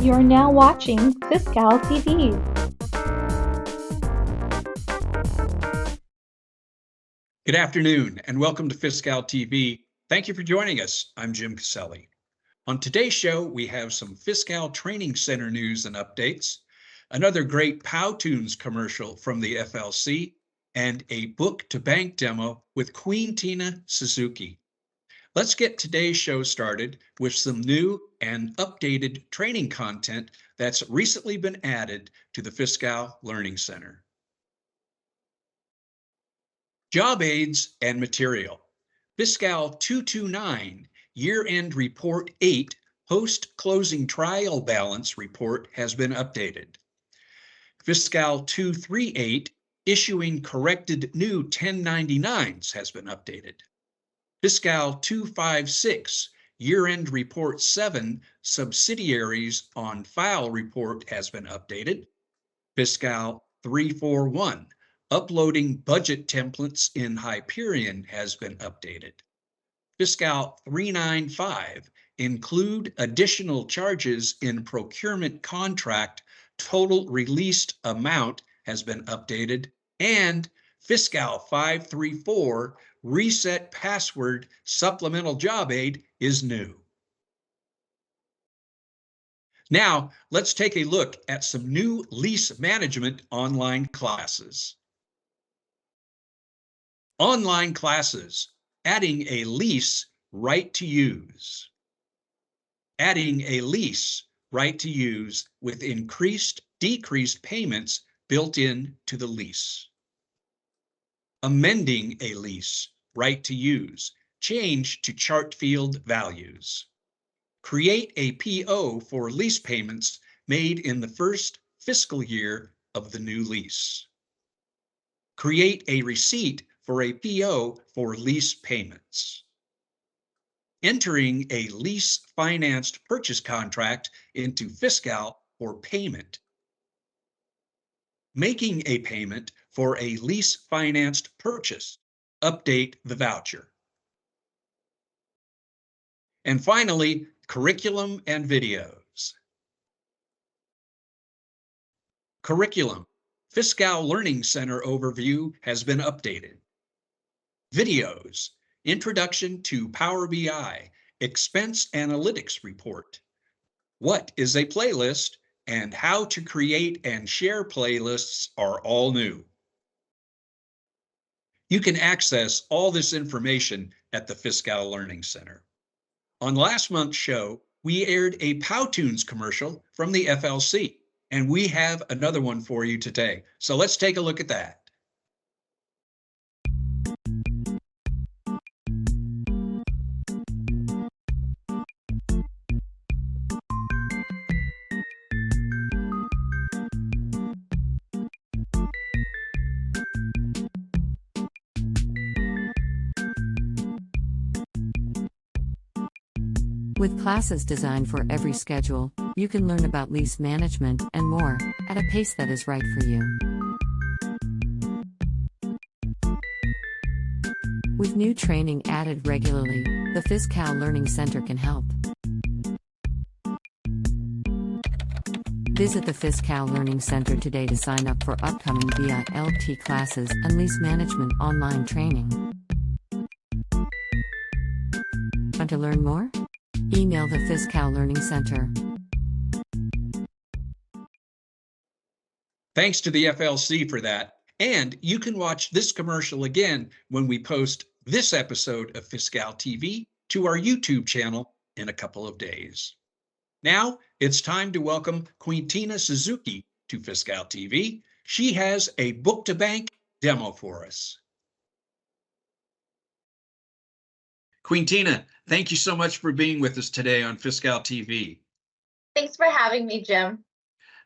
You are now watching FISCal TV. Good afternoon and welcome to FISCal TV. Thank you for joining us. I'm Jim Caselli. On today's show, we have some FISCal Training Center news and updates, another great Powtoons commercial from the FLC, and a book-to-bank demo with Queentina Suzuki. Let's get today's show started with some new and updated training content that's recently been added to the FISCal Learning Center. Job aids and material. FISCal 229 Year-End Report 8 Post-Closing Trial Balance Report has been updated. FISCal 238 Issuing Corrected New 1099s has been updated. FISCal 256 Year-End Report 7 Subsidiaries on File Report has been updated. FISCal 341 Uploading Budget Templates in Hyperion has been updated. FISCal 395 Include Additional Charges in Procurement Contract Total Released Amount has been updated. And FISCal 534 Reset Password Supplemental Job Aid is new. Now, let's take a look at some new lease management online classes. Online classes, adding a lease right to use. Adding a lease right to use with decreased payments built in to the lease. Amending a lease right to use, change to chart field values. Create a PO for lease payments made in the first fiscal year of the new lease. Create a receipt for a PO for lease payments. Entering a lease financed purchase contract into FISCal for payment. Making a payment for a lease financed purchase. Update the voucher. And finally, curriculum and videos. Curriculum. FISCal Learning Center overview has been updated. Videos. Introduction to Power BI, Expense Analytics Report. What is a playlist and how to create and share playlists are all new. You can access all this information at the FISCal Learning Center. On last month's show, we aired a Powtoons commercial from the FLC, and we have another one for you today. So let's take a look at that. With classes designed for every schedule, you can learn about lease management and more at a pace that is right for you. With new training added regularly, the FISCal Learning Center can help. Visit the FISCal Learning Center today to sign up for upcoming VILT classes and lease management online training. Want to learn more? Email the FISCal Learning Center. Thanks to the FLC for that. And you can watch this commercial again when we post this episode of FISCal TV to our YouTube channel in a couple of days. Now it's time to welcome Queentina Suzuki to FISCal TV. She has a book-to-bank demo for us. Queentina, thank you so much for being with us today on FISCal TV. Thanks for having me, Jim.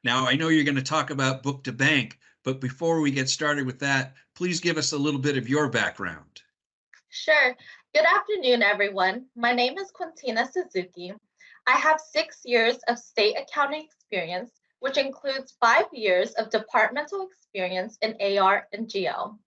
Now, I know you're going to talk about book to bank, but before we get started with that, please give us a little bit of your background. Sure. Good afternoon, everyone. My name is Queentina Suzuki. I have 6 years of state accounting experience, which includes 5 years of departmental experience in AR and GL.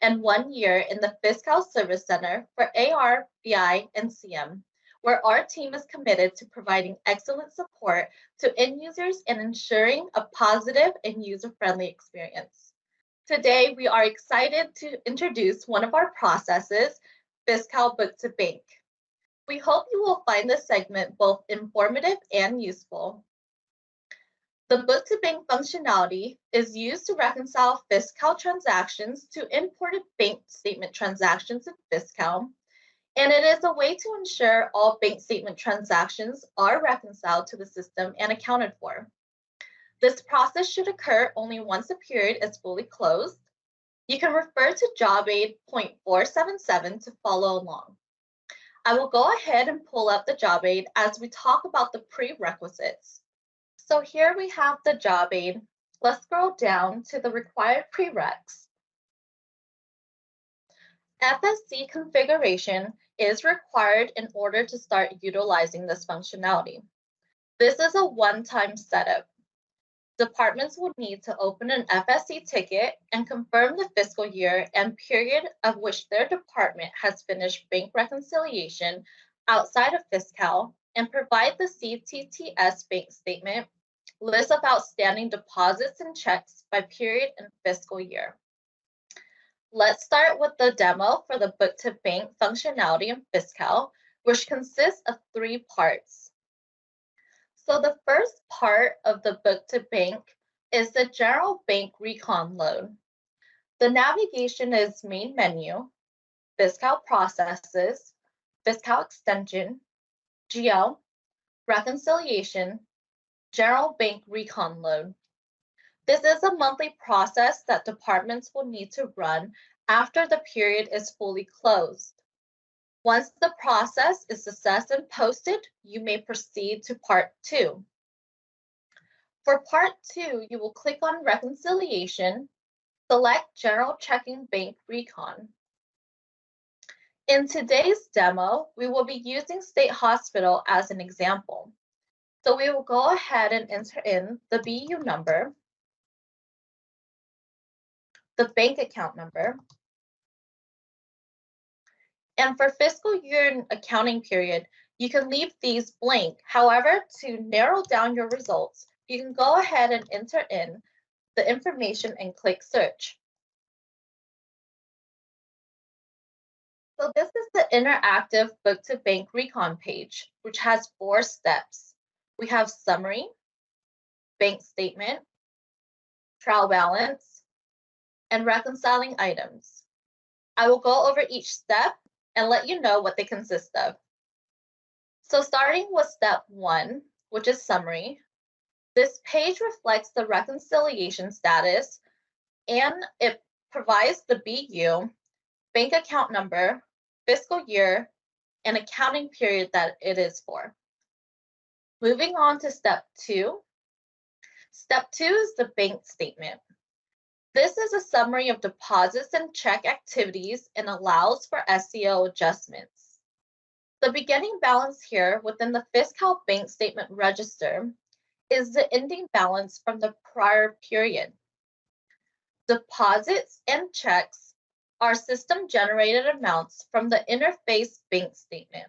and 1 year in the FISCal Service Center for AR, BI, and CM, where our team is committed to providing excellent support to end users and ensuring a positive and user-friendly experience. Today, we are excited to introduce one of our processes, FISCal Book to Bank. We hope you will find this segment both informative and useful. The Book to Bank functionality is used to reconcile FISCal transactions to imported bank statement transactions in FISCal, and it is a way to ensure all bank statement transactions are reconciled to the system and accounted for. This process should occur only once a period is fully closed. You can refer to Job Aid .477 to follow along. I will go ahead and pull up the Job Aid as we talk about the prerequisites. So here we have the Job Aid. Let's scroll down to the required prereqs. FSC configuration is required in order to start utilizing this functionality. This is a one-time setup. Departments will need to open an FSC ticket and confirm the fiscal year and period of which their department has finished bank reconciliation outside of FISCal and provide the CTTS bank statement, list of outstanding deposits and checks by period and fiscal year. Let's start with the demo for the Book to Bank functionality in FISCal, which consists of 3 parts. So the first part of the Book to Bank is the General Bank Recon load. The navigation is Main Menu, FISCal Processes, FISCal Extension, GL, Reconciliation, General Bank Recon load. This is a monthly process that departments will need to run after the period is fully closed. Once the process is assessed and posted, you may proceed to Part 2. For Part 2, you will click on Reconciliation, select General Checking Bank Recon. In today's demo, we will be using State Hospital as an example. So we will go ahead and enter in the BU number, the bank account number, and for fiscal year and accounting period, you can leave these blank. However, to narrow down your results, you can go ahead and enter in the information and click search. So this is the interactive Book to Bank Recon page, which has 4 steps. We have summary, bank statement, trial balance, and reconciling items. I will go over each step and let you know what they consist of. So starting with step 1, which is summary, this page reflects the reconciliation status and it provides the BU, bank account number, fiscal year, and accounting period that it is for. Moving on to step 2. Step 2 is the bank statement. This is a summary of deposits and check activities and allows for SEO adjustments. The beginning balance here within the FISCal bank statement register is the ending balance from the prior period. Deposits and checks are system-generated amounts from the interface bank statement.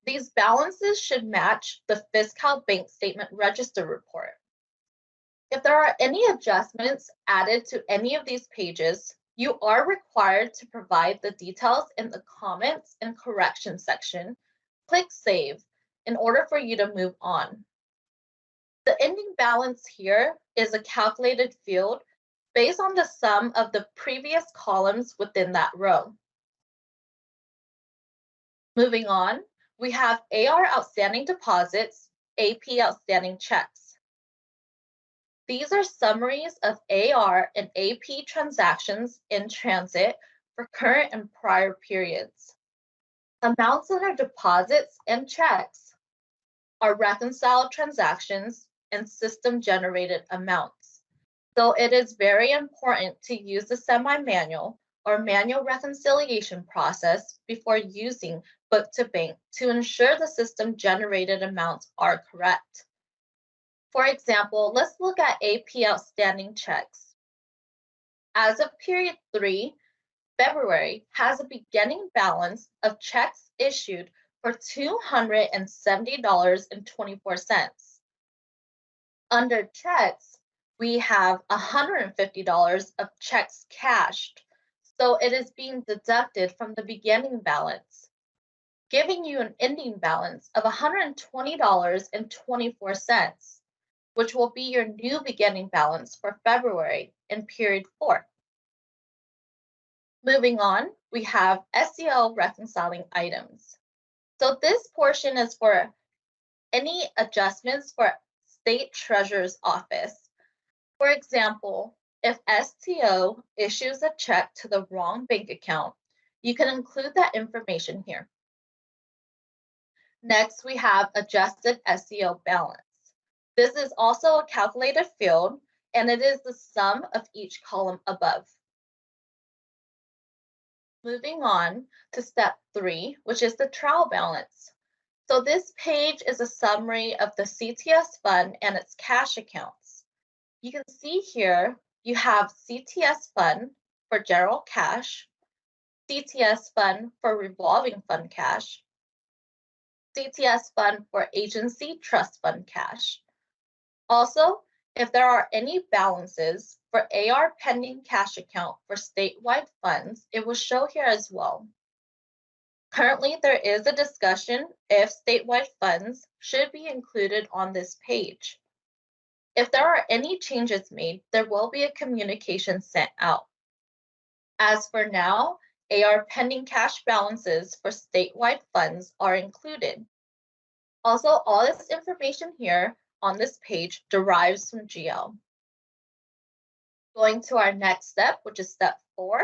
These balances should match the FISCal bank statement register report. If there are any adjustments added to any of these pages, you are required to provide the details in the comments and correction section. Click Save in order for you to move on. The ending balance here is a calculated field based on the sum of the previous columns within that row. Moving on, we have AR outstanding deposits, AP outstanding checks. These are summaries of AR and AP transactions in transit for current and prior periods. Amounts that are deposits and checks are reconciled transactions and system-generated amounts. So it is very important to use the semi-manual or manual reconciliation process before using Book to Bank to ensure the system-generated amounts are correct. For example, let's look at AP outstanding checks. As of period 3, February has a beginning balance of checks issued for $270.24. Under checks, we have $150 of checks cashed, so it is being deducted from the beginning balance, giving you an ending balance of $120.24, which will be your new beginning balance for February in period 4. Moving on, we have SEL reconciling items. So this portion is for any adjustments for State Treasurer's Office. For example, if STO issues a check to the wrong bank account, you can include that information here. Next, we have adjusted SEO balance. This is also a calculated field, and it is the sum of each column above. Moving on to step 3, which is the trial balance. So this page is a summary of the CTS fund and its cash accounts. You can see here you have CTS fund for general cash, CTS fund for revolving fund cash, CTS fund for agency trust fund cash. Also, if there are any balances for AR pending cash account for statewide funds, it will show here as well. Currently, there is a discussion if statewide funds should be included on this page. If there are any changes made, there will be a communication sent out. As for now, AR pending cash balances for statewide funds are included. Also, all this information here on this page derives from GL. Going to our next step, which is step 4,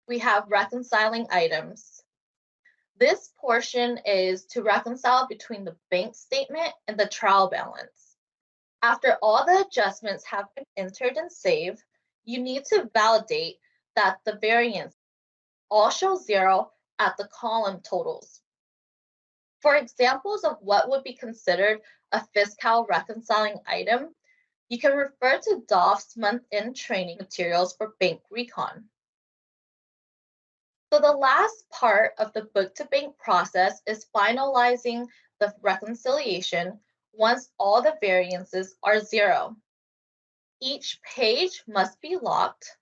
we have reconciling items. This portion is to reconcile between the bank statement and the trial balance. After all the adjustments have been entered and saved, you need to validate that the variance all show 0 at the column totals. For examples of what would be considered a FISCal reconciling item, you can refer to DOF's month-end training materials for bank recon. So the last part of the book-to-bank process is finalizing the reconciliation once all the variances are 0. Each page must be locked.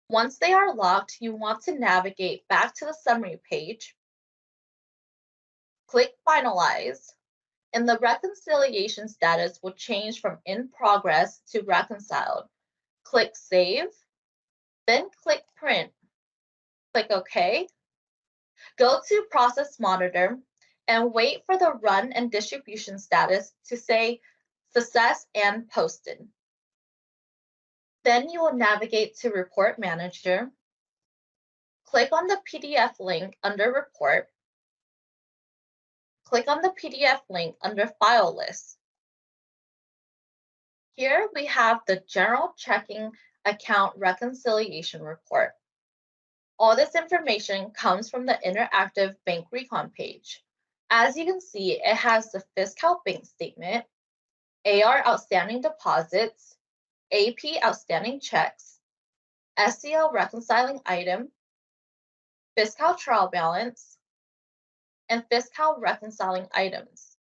Once they are locked, you want to navigate back to the summary page, click Finalize, and the reconciliation status will change from in progress to reconciled. Click Save, then click Print. Click OK. Go to Process Monitor and wait for the run and distribution status to say Success and Posted. Then you will navigate to Report Manager. Click on the PDF link under Report. Click on the PDF link under File List. Here we have the General Checking Account Reconciliation Report. All this information comes from the interactive Bank Recon page. As you can see, it has the FISCal bank statement, AR outstanding deposits, AP outstanding checks, SEL reconciling item, FISCal trial balance, and FISCal reconciling items.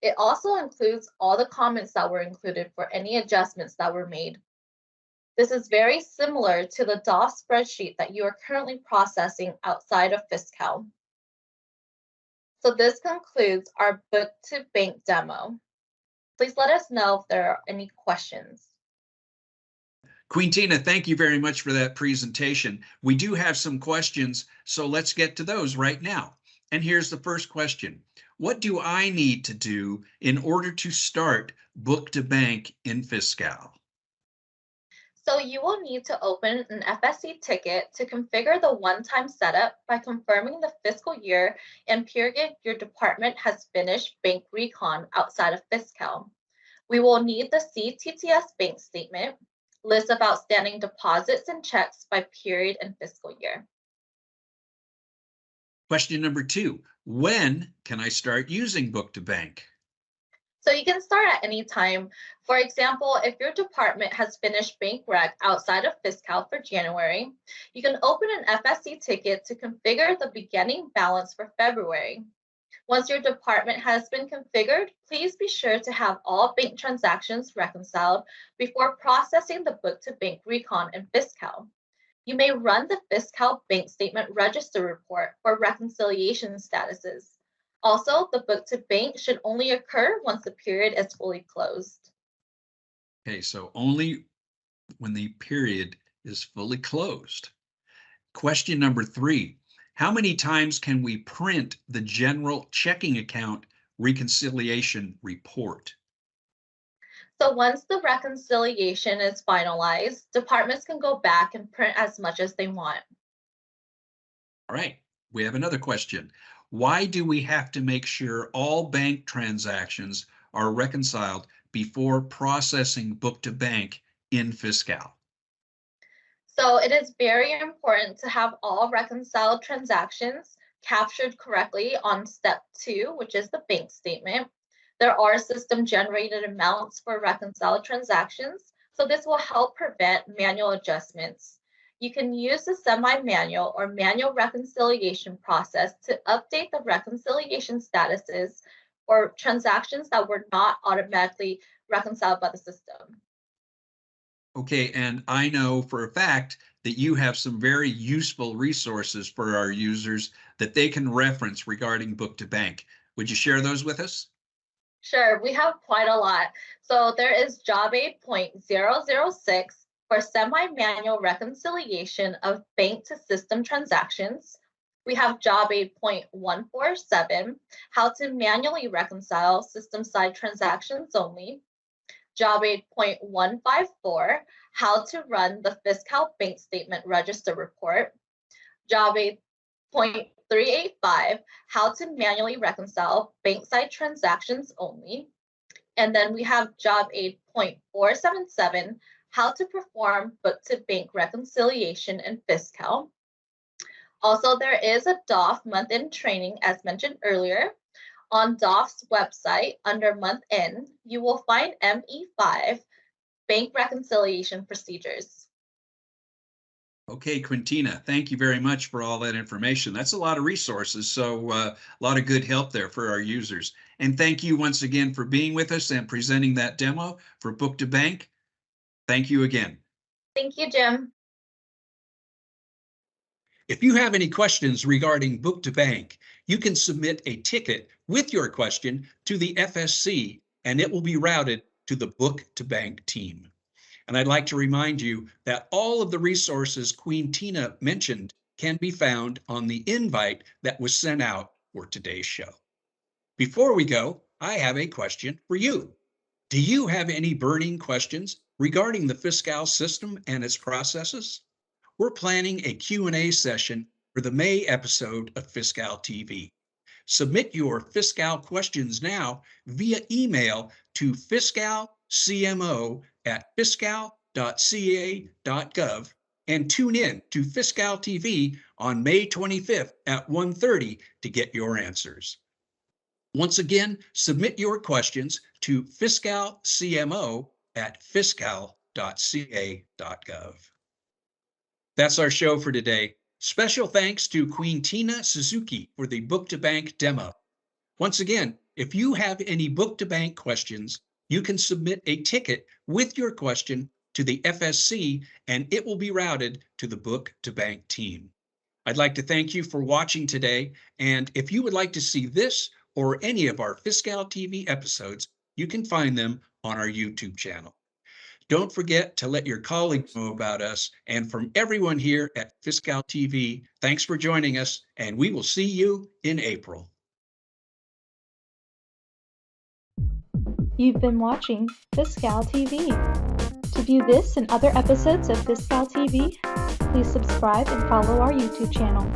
It also includes all the comments that were included for any adjustments that were made. This is very similar to the DOF spreadsheet that you are currently processing outside of FISCal. So this concludes our book-to-bank demo. Please let us know if there are any questions. Queentina, thank you very much for that presentation. We do have some questions, so let's get to those right now. And here's the first question. What do I need to do in order to start book-to-bank in FISCal? So you will need to open an FSC ticket to configure the one-time setup by confirming the fiscal year and period your department has finished bank recon outside of FISCal. We will need the CTTS bank statement, list of outstanding deposits and checks by period and fiscal year. Question number 2, when can I start using book-to-bank? So you can start at any time. For example, if your department has finished bank rec outside of FISCal for January, you can open an FSC ticket to configure the beginning balance for February. Once your department has been configured, please be sure to have all bank transactions reconciled before processing the book-to-bank recon in FISCal. You may run the FISCal Bank Statement Register Report for reconciliation statuses. Also, the book-to-bank should only occur once the period is fully closed. Okay, so only when the period is fully closed. Question number 3. How many times can we print the general checking account reconciliation report? So once the reconciliation is finalized, departments can go back and print as much as they want. All right, we have another question. Why do we have to make sure all bank transactions are reconciled before processing book to bank in FISCal? So it is very important to have all reconciled transactions captured correctly on step 2, which is the bank statement. There are system generated amounts for reconciled transactions, so this will help prevent manual adjustments. You can use the semi-manual or manual reconciliation process to update the reconciliation statuses or transactions that were not automatically reconciled by the system. Okay, and I know for a fact that you have some very useful resources for our users that they can reference regarding book to bank. Would you share those with us? Sure, we have quite a lot. So there is Job Aid .006 for semi-manual reconciliation of bank to system transactions. We have Job Aid .147, how to manually reconcile system-side transactions only. Job Aid .154, how to run the FISCal Bank Statement Register Report. Job Aid .385, how to manually reconcile bank-side transactions only. And then we have Job Aid .477, how to perform book-to-bank reconciliation in FISCal. Also, there is a DOF month-end training, as mentioned earlier. On DOF's website, under month end, you will find ME5, Bank Reconciliation Procedures. Okay, Queentina, thank you very much for all that information. That's a lot of resources, so a lot of good help there for our users. And thank you once again for being with us and presenting that demo for Book to Bank. Thank you again. Thank you, Jim. If you have any questions regarding Book to Bank, you can submit a ticket with your question to the FSC, and it will be routed to the Book to Bank team. And I'd like to remind you that all of the resources Queentina mentioned can be found on the invite that was sent out for today's show. Before we go, I have a question for you. Do you have any burning questions regarding the FISCal system and its processes? We're planning a Q&A session for the May episode of FISCal TV. Submit your FISCal questions now via email to fiscal.cmo@fiscal.ca.gov and tune in to FISCal TV on May 25th at 1:30 to get your answers. Once again, submit your questions to fiscalcmo@fiscal.ca.gov. That's our show for today. Special thanks to Queentina Suzuki for the Book to Bank demo. Once again, if you have any Book to Bank questions, you can submit a ticket with your question to the FSC, and it will be routed to the Book to Bank team. I'd like to thank you for watching today, and if you would like to see this or any of our FISCal TV episodes, you can find them on our YouTube channel. Don't forget to let your colleagues know about us, and from everyone here at FISCal TV, thanks for joining us, and we will see you in April. You've been watching FISCal TV. To view this and other episodes of FISCal TV, please subscribe and follow our YouTube channel.